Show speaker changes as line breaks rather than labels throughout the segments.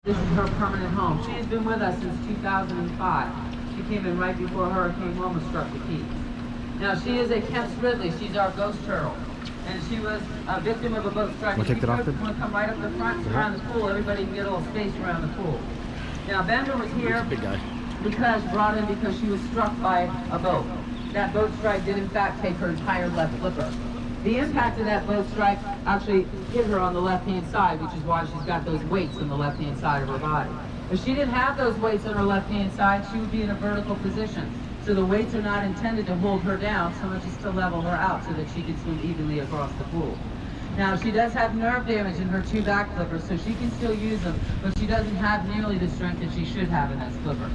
This is her permanent home. She has been with us since 2005. She came in right before Hurricane Wilma struck the Keys. Now she is a Kemp's Ridley. She's our ghost turtle. And she was a victim of a boat strike.
Want to take that off?
Want to come right up the front, around the pool. Everybody can get a little space around the pool. Now Bender was here brought in because she was struck by a boat. That boat strike did in fact take her entire left flipper. The impact of that boat strike actually hit her on the left-hand side, which is why she's got those weights on the left-hand side of her body. If she didn't have those weights on her left-hand side, she would be in a vertical position. So the weights are not intended to hold her down so much as to level her out so that she can swim evenly across the pool. Now she does have nerve damage in her two back flippers, so she can still use them, but she doesn't have nearly the strength that she should have in those flippers.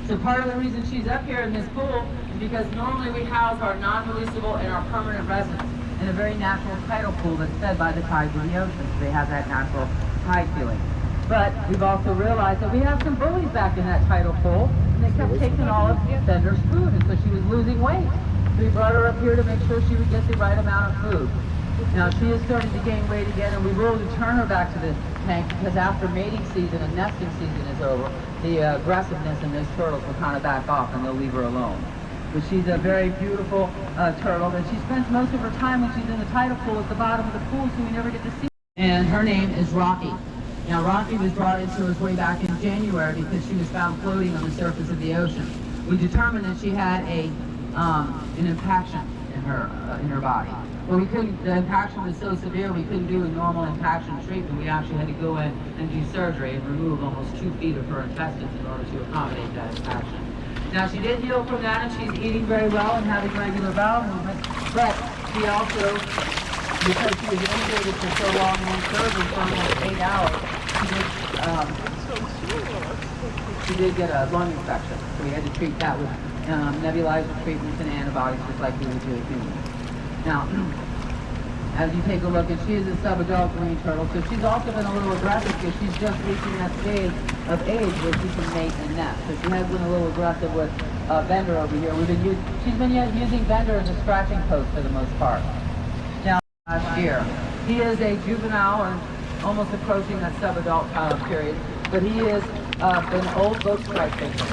So part of the reason she's up here in this pool is because normally we house our non-releasable and our permanent residents in a very natural tidal pool that's fed by the tides of the ocean, so they have that natural tide feeling. But we've also realized that we have some bullies back in that tidal pool, and they kept taking all of Bender's food, and so she was losing weight. So we brought her up here to make sure she would get the right amount of food. Now she is starting to gain weight again, and we will return her back to the tank because after mating season and nesting season is over, the aggressiveness in those turtles will kind of back off and they'll leave her alone. But she's a very beautiful turtle, and she spends most of her time when she's in the tidal pool at the bottom of the pool, so we never get to see her. And her name is Rocky. Now Rocky was brought into us way back in January because she was found floating on the surface of the ocean. We determined that she had an impaction in her body. Well, the impaction was so severe we couldn't do a normal impaction treatment. We actually had to go in and do surgery and remove almost 2 feet of her intestines in order to accommodate that impaction. Now she did heal from that, and she's eating very well and having regular bowel movements, but she also, because she was intubated for so long and in surgery for almost 8 hours, she did get a lung infection. So we had to treat that with nebulizer treatments and antibiotics just like we would do with humans. Now, as you take a look, and she is a subadult green turtle, so she's also been a little aggressive because she's just reaching that stage of age where she can mate and nest. So she has been a little aggressive with Bender over here. She's been using Bender as a scratching post for the most part. Now, last year, he is a juvenile and almost approaching that subadult period, but he is an old boat strike victim.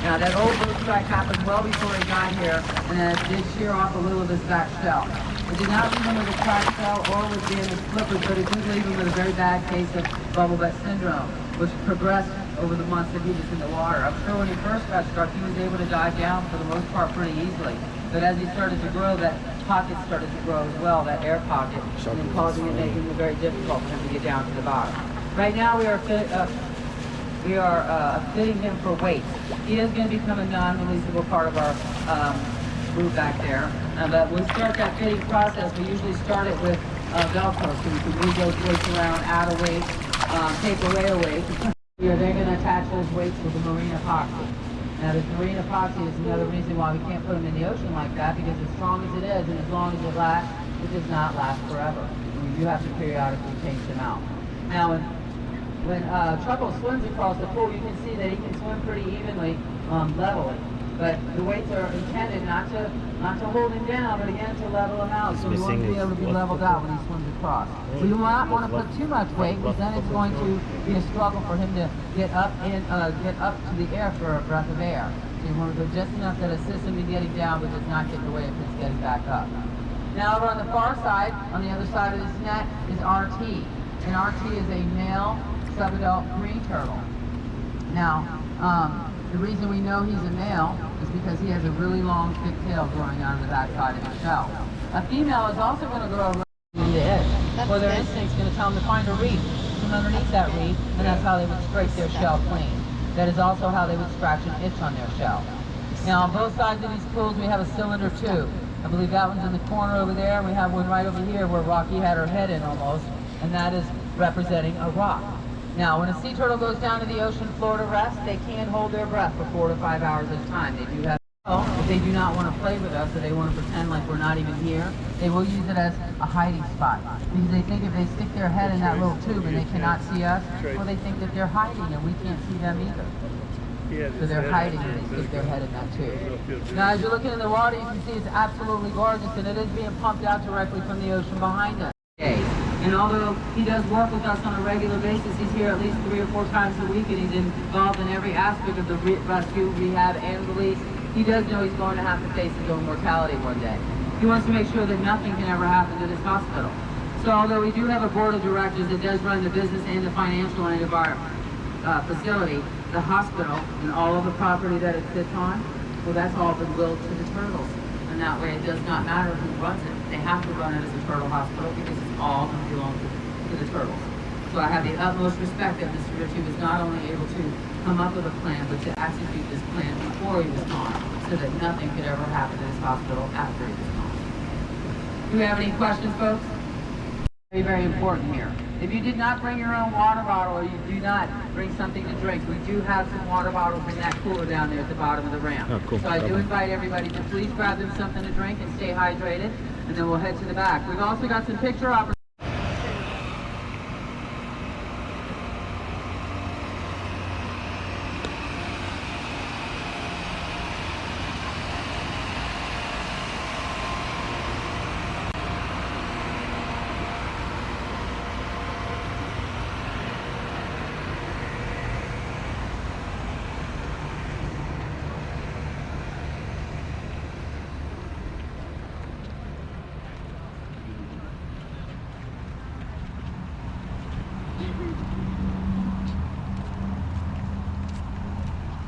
Now that old boat strike happened well before he got here, and it did shear off a little of his back shell. It did not leave him with a cracked shell or with damaged flippers, but it did leave him with a very bad case of bubble butt syndrome, which progressed over the months that he was in the water. I'm sure when he first got struck, he was able to dive down for the most part pretty easily. But as he started to grow, that pocket started to grow as well, that air pocket, and then causing it, making it very difficult for him to get down to the bottom. Right now we are fitting him for weight. He is going to become a non-releasable part of our group back there. But when we start that fitting process, we usually start it with Velcro, so we can move those weights around, add a weight, take away a weight. We are then going to attach those weights with the marine epoxy. Now this marine epoxy is another reason why we can't put them in the ocean like that, because as strong as it is and as long as it lasts, it does not last forever. We do have to periodically change them out. Now when Truckle swims across the pool, you can see that he can swim pretty evenly, levelly. But the weights are intended not to hold him down, but again to level him out. So we want to be able to be leveled out when he swims across. We do not want to put too much weight, because then it's going to be a struggle for him to get up to the air for a breath of air. So you want to go just enough that assists him in getting down, but does not get in the way of his getting back up. Now over on the far side, on the other side of this net, is RT. And RT is a male subadult green turtle. Now, the reason we know he's a male is because he has a really long, thick tail growing out of the backside of his shell. A female is also going to grow around the edge. Well, their instinct's going to tell them to find a reef from underneath that reef, and that's how they would scrape their shell clean. That is also how they would scratch an itch on their shell. Now, on both sides of these pools, we have a cylinder tube. I believe that one's in the corner over there, and we have one right over here where Rocky had her head in almost, and that is representing a rock. Now, when a sea turtle goes down to the ocean floor to rest, they can hold their breath for 4 to 5 hours at a time. They do have, if they do not want to play with us, or they want to pretend like we're not even here, they will use it as a hiding spot. Because they think if they stick their head in that little tube and they cannot see us, well, they think that they're hiding and we can't see them either. So they're hiding when they stick their head in that tube. Now, as you're looking in the water, you can see it's absolutely gorgeous, and it is being pumped out directly from the ocean behind us. And although he does work with us on a regular basis, he's here at least 3 or 4 times a week, and he's involved in every aspect of the rescue, rehab, and release. He does know he's going to have to face his own mortality one day. He wants to make sure that nothing can ever happen to this hospital. So although we do have a board of directors that does run the business and the financial end of our facility, the hospital and all of the property that it sits on, well, that's all been willed to the turtles. And that way it does not matter who runs it. They have to run it as a turtle hospital because it's all going to belong to the turtles. So I have the utmost respect that Mr. Ritchie was not only able to come up with a plan, but to execute this plan before he was gone, so that nothing could ever happen to this hospital after he was gone. Do we have any questions, folks? Very, very important here. If you did not bring your own water bottle, or you do not bring something to drink, we do have some water bottles in that cooler down there at the bottom of the ramp.
Oh, cool.
So I do invite everybody to please grab them something to drink and stay hydrated, and then we'll head to the back. We've also got some picture opportunities.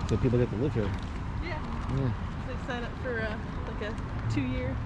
So people get to live here.
Yeah.
Yeah.
They sign up for like a 2-year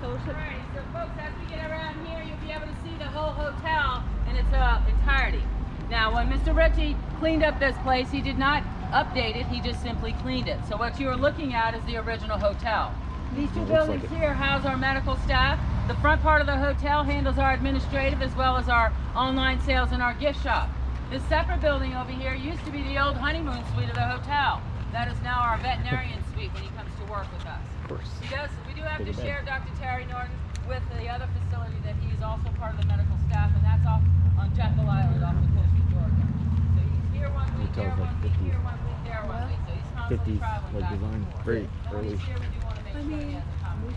fellowship.
Alright, so folks, as we get around here, you'll be able to see the whole hotel in its entirety. Now, when Mr. Ritchie cleaned up this place, he did not update it, he just simply cleaned it. So what you are looking at is the original hotel. These two buildings here house our medical staff. The front part of the hotel handles our administrative as well as our online sales and our gift shop. This separate building over here used to be the old honeymoon suite of the hotel. That is now our veterinarian suite when he comes to work with us.
Of course.
We do have to share Dr. Terry Norton with the other facility that he is also part of the medical staff, and that's off on Jekyll Island off the coast of Georgia. So he's here 1 week, there 1 week, here 1 week, there 1 week. So he's constantly
50s
traveling
like
back.
design. Very early.
Here we do want to make sure he has a copy.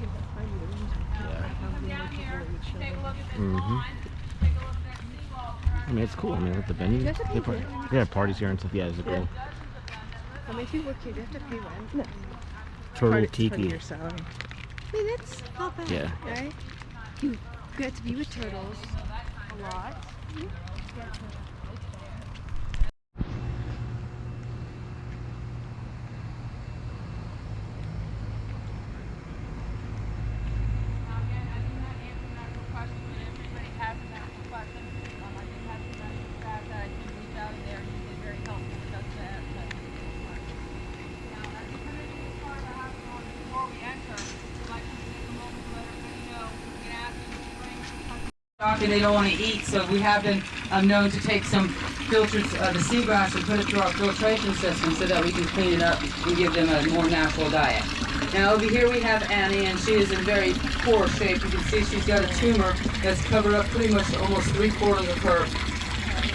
Come down here, take a look at this lawn, take a look at that seawall.
I mean, it's cool. I mean, with the venue. They have parties here and stuff. Yeah, it's cool.
I mean, if you work here, you have to pay rent. No.
Turtle
Part
tiki.
of your salary. I mean, that's not bad,
Yeah.
right? You get to be with turtles a lot.
And they don't want to eat, so we have been known to take some filtered the seagrass and put it through our filtration system so that we can clean it up and give them a more natural diet. Now over here we have Annie, and she is in very poor shape. You can see she's got a tumor that's covered up pretty much almost 3/4 of her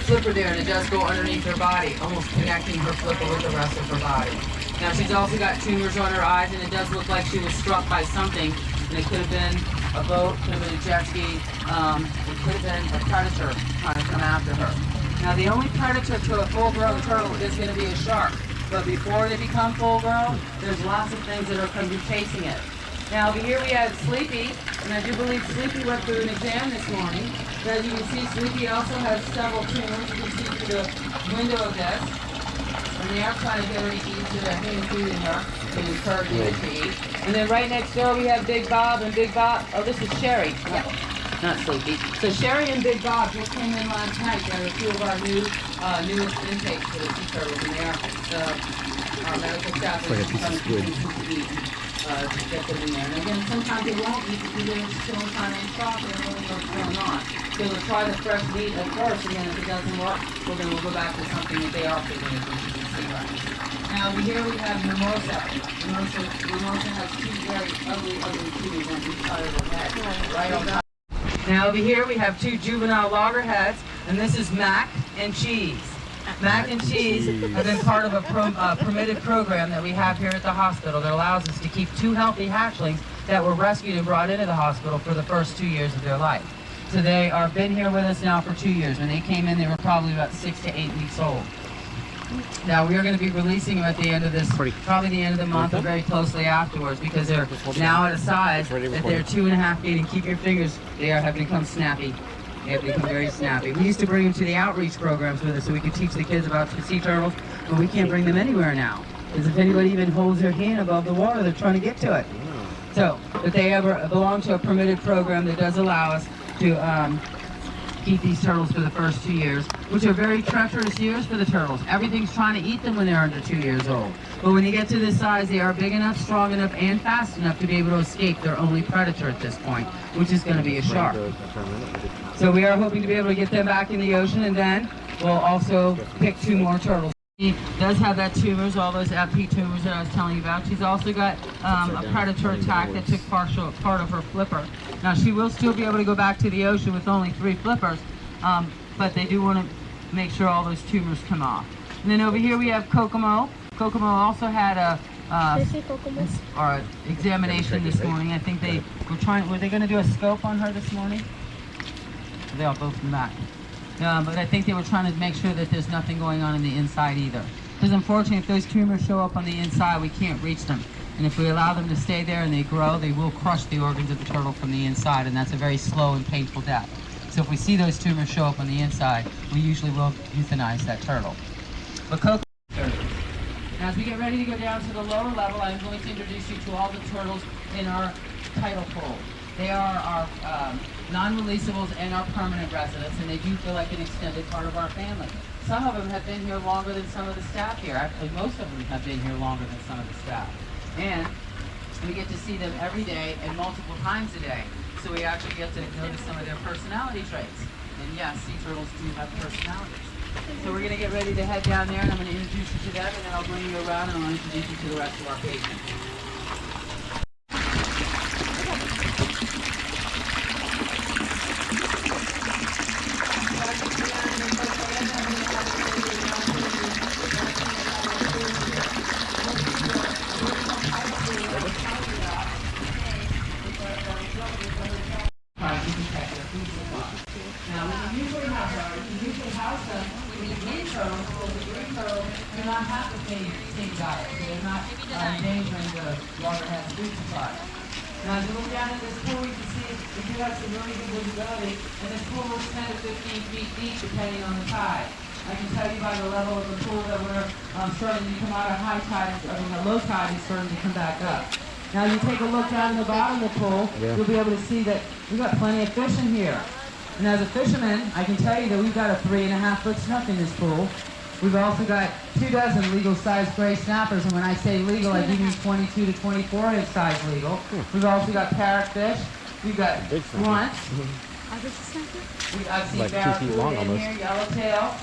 flipper there, and it does go underneath her body, almost connecting her flipper with the rest of her body. Now she's also got tumors on her eyes, and it does look like she was struck by something, and it could have been a boat, could have been a jet ski, it could have been a predator trying to come after her. Now the only predator to a full-grown turtle is going to be a shark, but before they become full-grown, there's lots of things that are going to be chasing it. Now over here we have Sleepy, and I do believe Sleepy went through an exam this morning. As you can see, Sleepy also has several tumors. You can see through the window of this. And they are trying to get her to eat, so they're putting food in her and encouraging her to eat. And then right next door we have Big Bob, and Big Bob, oh, this is Sherry. No, not Sleepy. So Sherry and Big Bob just came in last night. They're two of our newest intakes for the sea turtles, and they are our medical staff is coming to eat. To get them in there. And again, sometimes they won't eat because they're still kind of in shock, they don't really know what's going on. So they'll try the fresh meat at first, and then if it doesn't work, well then we'll go back to something that they are feeding us, which is the sea rice. Now over here we have Mimosa. Mimosa has two very ugly tumors on each side of her head. Right on top. Now over here we have two juvenile loggerheads, and this is Mac and Cheese. Mac and Cheese have been part of a permitted program that we have here at the hospital that allows us to keep two healthy hatchlings that were rescued and brought into the hospital for the first 2 years of their life. So they are been here with us now for 2 years. When they came in, they were probably about 6 to 8 weeks old. Now we are going to be releasing them at the end of this, probably the end of the month or very closely afterwards, because they're now at a size that they're 2.5 feet, and keep your fingers, have become snappy. They have become very snappy. We used to bring them to the outreach programs with us so we could teach the kids about sea turtles, but we can't bring them anywhere now. Because if anybody even holds their hand above the water, they're trying to get to it. So, but they belong to a permitted program that does allow us to keep these turtles for the first 2 years, which are very treacherous years for the turtles. Everything's trying to eat them when they're under 2 years old. But when they get to this size, they are big enough, strong enough, and fast enough to be able to escape their only predator at this point, which is going to be a shark. So we are hoping to be able to get them back in the ocean, and then we'll also pick 2 more turtles. She does have that tumors, all those FP tumors that I was telling you about. She's also got a predator attack that took part of her flipper. Now she will still be able to go back to the ocean with only 3 flippers, but they do want to make sure all those tumors come off. And then over here we have Kokomo. Kokomo also had a examination this morning. I think they were they going to do a scope on her this morning? They all both come back. But I think they were trying to make sure that there's nothing going on the inside either. Because unfortunately, if those tumors show up on the inside, we can't reach them. And if we allow them to stay there and they grow, they will crush the organs of the turtle from the inside, and that's a very slow and painful death. So if we see those tumors show up on the inside, we usually will euthanize that turtle. But Now as we get ready to go down to the lower level, I'm going to introduce you to all the turtles in our tidal pool. They are our non-releasables and our permanent residents, and they do feel like an extended part of our family. Some of them have been here longer than some of the staff here. Actually, most of them have been here longer than some of the staff. And we get to see them every day and multiple times a day. So we actually get to notice some of their personality traits. And yes, sea turtles do have personalities. So we're going to get ready to head down there, and I'm going to introduce you to them, and then I'll bring you around and I'll introduce you to the rest of our patients. Now, as you look down in this pool, you can see we do have some really good visibility, and this pool is 10 to 15 feet deep depending on the tide. I can tell you by the level of the pool that we're starting to come out of high tide, the low tide is starting to come back up. Now, you take a look down in the bottom of the pool, you'll be able to see that we've got plenty of fish in here. And as a fisherman, I can tell you that we've got a 3.5-foot snook in this pool. We've also got 24 legal-sized gray snappers, and when I say legal, I mean 22 to 24-inch size legal. We've also got parrotfish. We've got grunts. I've seen
like 2 feet
barracuda
long
in
almost.
here, yellowtail.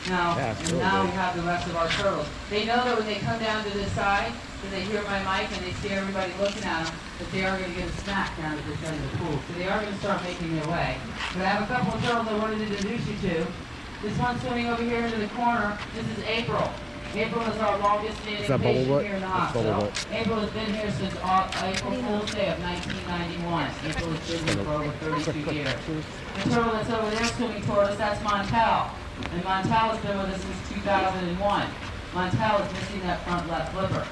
Now,
Yeah,
and now we have the rest of our turtles. They know that when they come down to this side, that they hear my mic and they see everybody looking at them, that they are going to get a snack down at this end of the pool. So they are going to start making their way. But I have a couple of turtles I wanted to introduce you to. This one swimming over here into the corner, this is April. April is our longest standing patient here in the hospital. April has been here since April Fool's Day of 1991. April has been here for over 32 years. The turtle that's over there swimming toward us, that's Montel. And Montel has been with us since 2001. Montel is missing that front left flipper.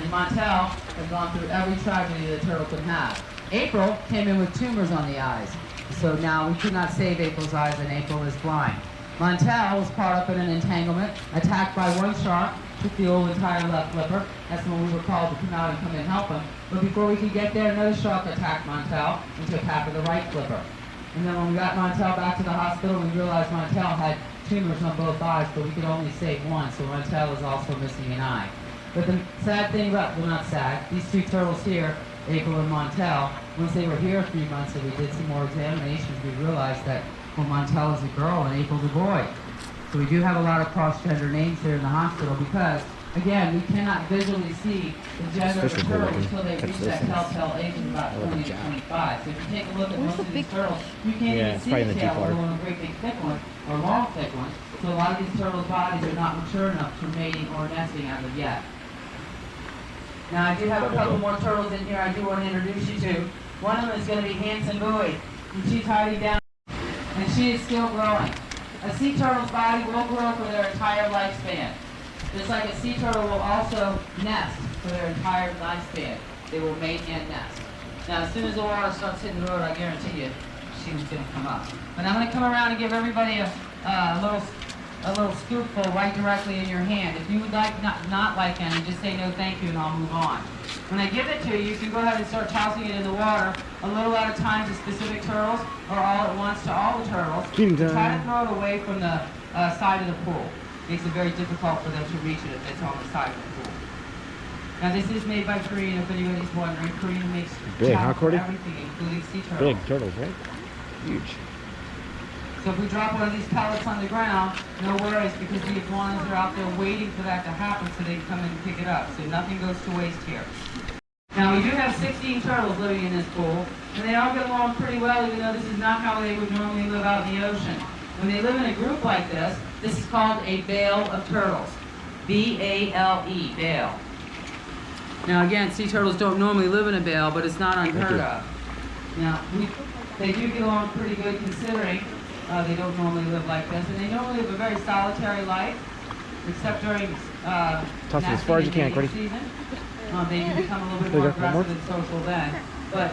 And Montel has gone through every tragedy that a turtle could have. April came in with tumors on the eyes. So now we could not save April's eyes, and April is blind. Montel was caught up in an entanglement, attacked by one shark, took the whole entire left flipper. That's when we were called to come out and come and help him. But before we could get there, another shark attacked Montel and took half of the right flipper. And then when we got Montel back to the hospital, we realized Montel had tumors on both eyes, but we could only save one, so Montel is also missing an eye. But the sad thing about, well, not sad, these 2 turtles here, April and Montel, once they were here 3 months and we did some more examinations, we realized that, well, Montel is a girl and April's a boy. So we do have a lot of cross-gender names here in the hospital because, again, we cannot visually see the gender of the turtle until they reach that telltale age of about 20 to 25. So if you take a look at most of these turtles, you can't even see the tail of one, a great big thick one or long thick one. So a lot of these turtles' bodies are not mature enough for mating or nesting as of yet. Now I do have a couple more turtles in here I do want to introduce you to. One of them is going to be Hanson Bowie. and she's hiding down, and she is still growing. A sea turtle's body will grow for their entire lifespan. Just like a sea turtle will also nest for their entire lifespan. They will mate and nest. Now, as soon as the water starts hitting the road, I guarantee you, she's going to come up. But I'm going to come around and give everybody a little scoopful right directly in your hand. If you would like not like any, just say no thank you and I'll move on. When I give it to you, you can go ahead and start tossing it in the water, a little at a time to specific turtles, or all at once to all the turtles. Try to throw it away from the side of the pool. Makes it very difficult for them to reach it if it's on the side of the pool. Now this is made by Korean, if anybody's wondering. Korean makes
big, huh, Cordy?
Everything, including sea turtles.
Big turtles, right? Huge.
So if we drop one of these pellets on the ground, no worries, because the iguanas are out there waiting for that to happen so they can come in and pick it up. So nothing goes to waste here. Now we do have 16 turtles living in this pool, and they all get along pretty well, even though this is not how they would normally live out in the ocean. When they live in a group like this is called a bale of turtles. B-A-L-E, bale. Now again, sea turtles don't normally live in a bale, but it's not unheard of. Now, they do get along pretty good considering they don't normally live like this, and they normally live a very solitary life, except during
Toss it as far as you can, Cordy.
season. They do become a little bit more aggressive and social then. But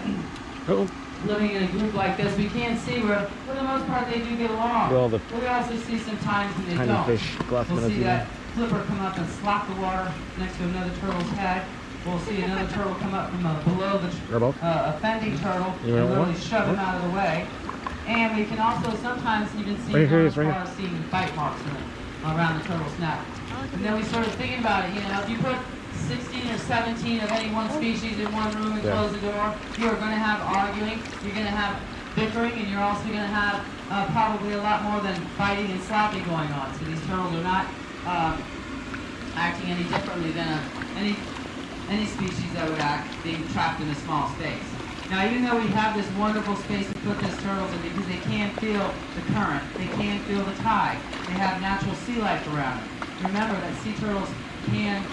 living in a group like this, we can see where, for the most part, they do get along.
Well,
but we also see some times when they
tiny
don't.
fish, glass
we'll
minnows
see that flipper come up and slap the water next to another turtle's head. We'll see another turtle come up from below the offending turtle and literally shove him out of the way. And we can also sometimes even see seeing bite marks around the turtle's neck. And then we started thinking about it, if you put 16 or 17 of any one species in one room and close the door, you're going to have arguing, you're going to have bickering, and you're also going to have probably a lot more than fighting and slapping going on. So these turtles are not acting any differently than any species that would act being trapped in a small space. Now, even though we have this wonderful space to put these turtles in, because they can't feel the current, they can't feel the tide, they have natural sea life around them. Remember that sea turtles can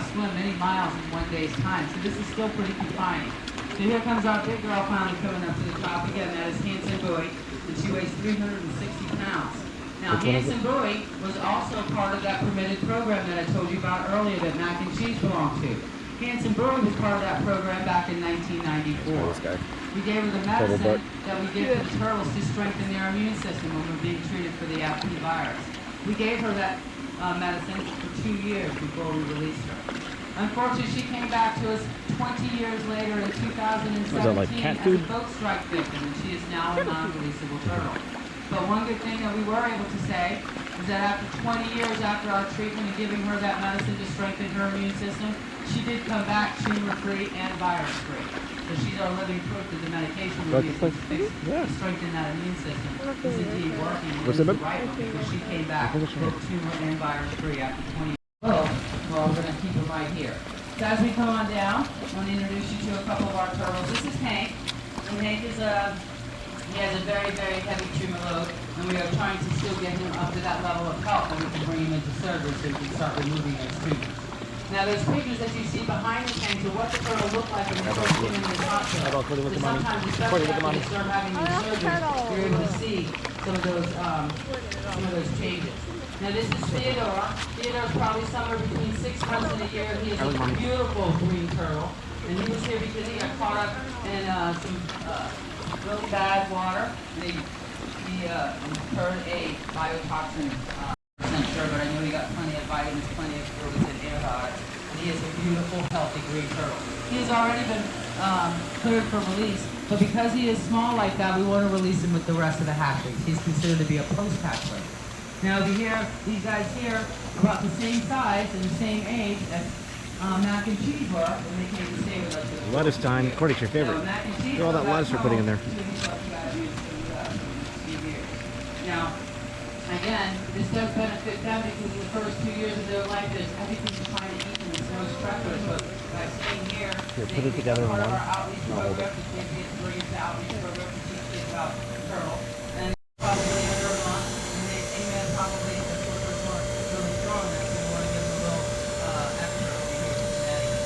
swim many miles in one day's time, so this is still pretty confining. So here comes our big girl finally coming up to the top again. That is Hanson Bowie, and she weighs 360 pounds. Now, Hanson Bowie was also part of that permitted program that I told you about earlier that Mac and Cheese belonged to. Hanson Bowie was part of that program back in 1994. We gave her the medicine that we give to the turtles to strengthen their immune system when we're being treated for the APT virus. We gave her that medicine for 2 years before we released her. Unfortunately, she came back to us 20 years later in 2017 as a boat strike victim, and she is now a non-releasable turtle. But one good thing that we were able to say is that after 20 years after our treatment and giving her that medicine to strengthen her immune system, she did come back tumor-free and virus-free. So she's our living proof that the medication we use to strengthen that immune system is indeed working. And it's the right one because she came back both tumor and virus-free after 20 years. Well, we're going to keep her right here. So as we come on down, I want to introduce you to a couple of our turtles. This is Hank. And Hank is he has a very, very heavy tumor load, and we are trying to still get him up to that level of health that we can bring him into surgery so we can start removing those tumors. Now, those pictures that you see behind the tanks are what the turtle looked like when they first came into the hospital. So sometimes, especially after they start having these surgeries, you're able to see some of those changes. Now, this is Theodore. Theodore's probably somewhere between 6 months and a year. He is a beautiful green turtle, and he was here because he got caught up in some really bad water. He incurred a biotoxin. I'm sure, but I know he got plenty of vitamins, plenty of fluids and antibiotics. And he is a beautiful, healthy green turtle. He has already been cleared for release, but because he is small like that, we want to release him with the rest of the hatchlings. He's considered to be a post-hatchling. Now over here, these guys here are about the same size and the same age as Mac and Cheese were when they came to stay with us.
Lettuce time. Cordy's your favorite. Look at all that lettuce we're putting in there.
Now, again, this does benefit them because in the first 2 years of their life, there's everything to try to eat and it's no stressor. So by staying here,
put it together in one.
Part of our outreach program, because we get to bring it to outreach program to teach kids about turtle. And probably under a month, and they came in probably the short weren't really strong enough, so we want to give them a little extra over here for genetics.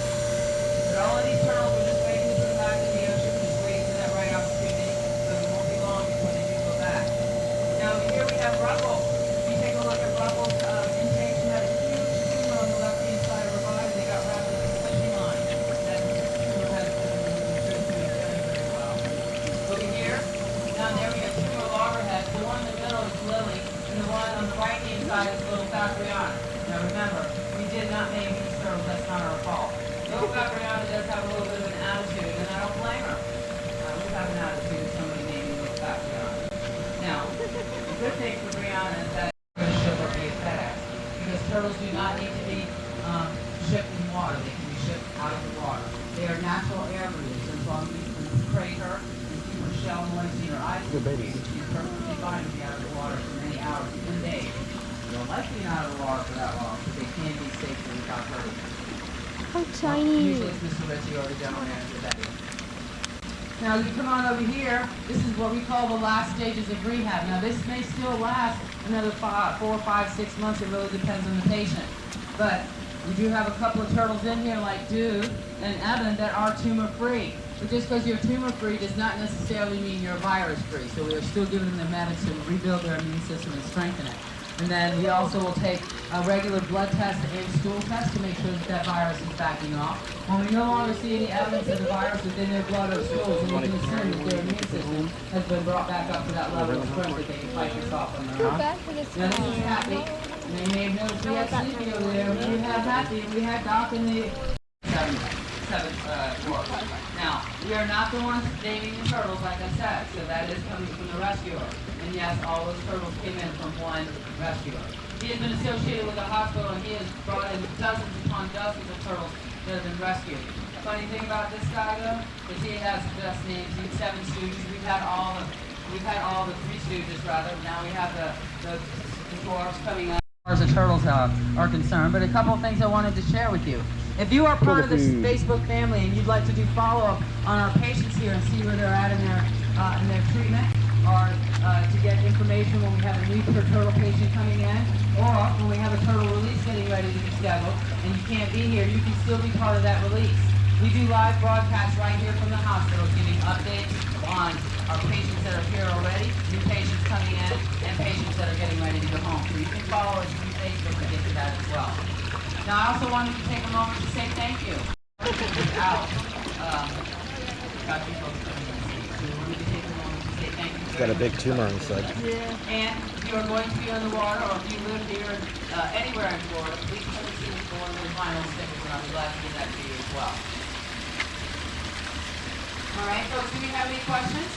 But all of these turtles are just waiting to come back in the ocean, just waiting for that right opportunity. So it won't be long Now remember, we did not name these turtles, that's not our fault. Though Brianna does have a little bit of an attitude, and I don't blame her. We have an attitude, somebody naming Little Brianna. Now, the good thing for Brianna is that it's going to ship her via FedEx, because turtles do not need to be shipped in water, they can be shipped out of the water. They are natural air breathers, and so I'm going to crate her and keep her shell moist in her eyes.
Good babies.
She's perfectly fine to be out of the water for many hours, even days. They don't like being out of the water for that long, but they can be safely without hurting.
How tiny.
Usually it's Mr. Ritchie or the general manager that is. Now you come on over here, this is what we call the last stages of rehab. Now this may still last another 4, 5, 6 months, it really depends on the patient. But we do have a couple of turtles in here like Dude and Evan that are tumor-free. But just because you're tumor-free does not necessarily mean you're virus-free. So we are still giving them the medicine to rebuild their immune system and strengthen it. And then we also will take a regular blood test and stool test to make sure that that virus is backing off. When we no longer see any evidence of the virus within their blood or stools, then we can assume that their immune system has been brought back up to that level of strength that they can fight this off on their own. Now this is Happy. And you may have noticed we had Sleepy over there. We have Happy and we had Doc in the seventh floor. Now, we are not the ones naming the turtles, like I said, so that is coming from the rescuer. And yes, all those turtles came in from one rescuer. He has been associated with the hospital and he has brought in dozens upon dozens of turtles that have been rescued. Funny thing about this guy though, is he has the best names. He's 7 Stooges. We've had all the 3 Stooges rather. Now we have the dwarfs coming up. As far as the turtles are concerned, but a couple of things I wanted to share with you. If you are part of this Facebook family and you'd like to do follow-up on our patients here and see where they're at in their treatment, or to get information when we have a new turtle patient coming in, or when we have a turtle release getting ready to be scheduled, and you can't be here, you can still be part of that release. We do live broadcasts right here from the hospital, giving updates on our patients that are here already, new patients coming in, and patients that are getting ready to go home. So you can follow us through Facebook to get to that as well. Now, I also wanted to take a moment to say thank you.
He's got a big tumor on his side.
Yeah.
And if you are going to be on the water, or if you live here anywhere in Florida, please come and see us for one of those vinyl stickers, and I'll be glad to give that to you as well. All right, folks, do we have any questions?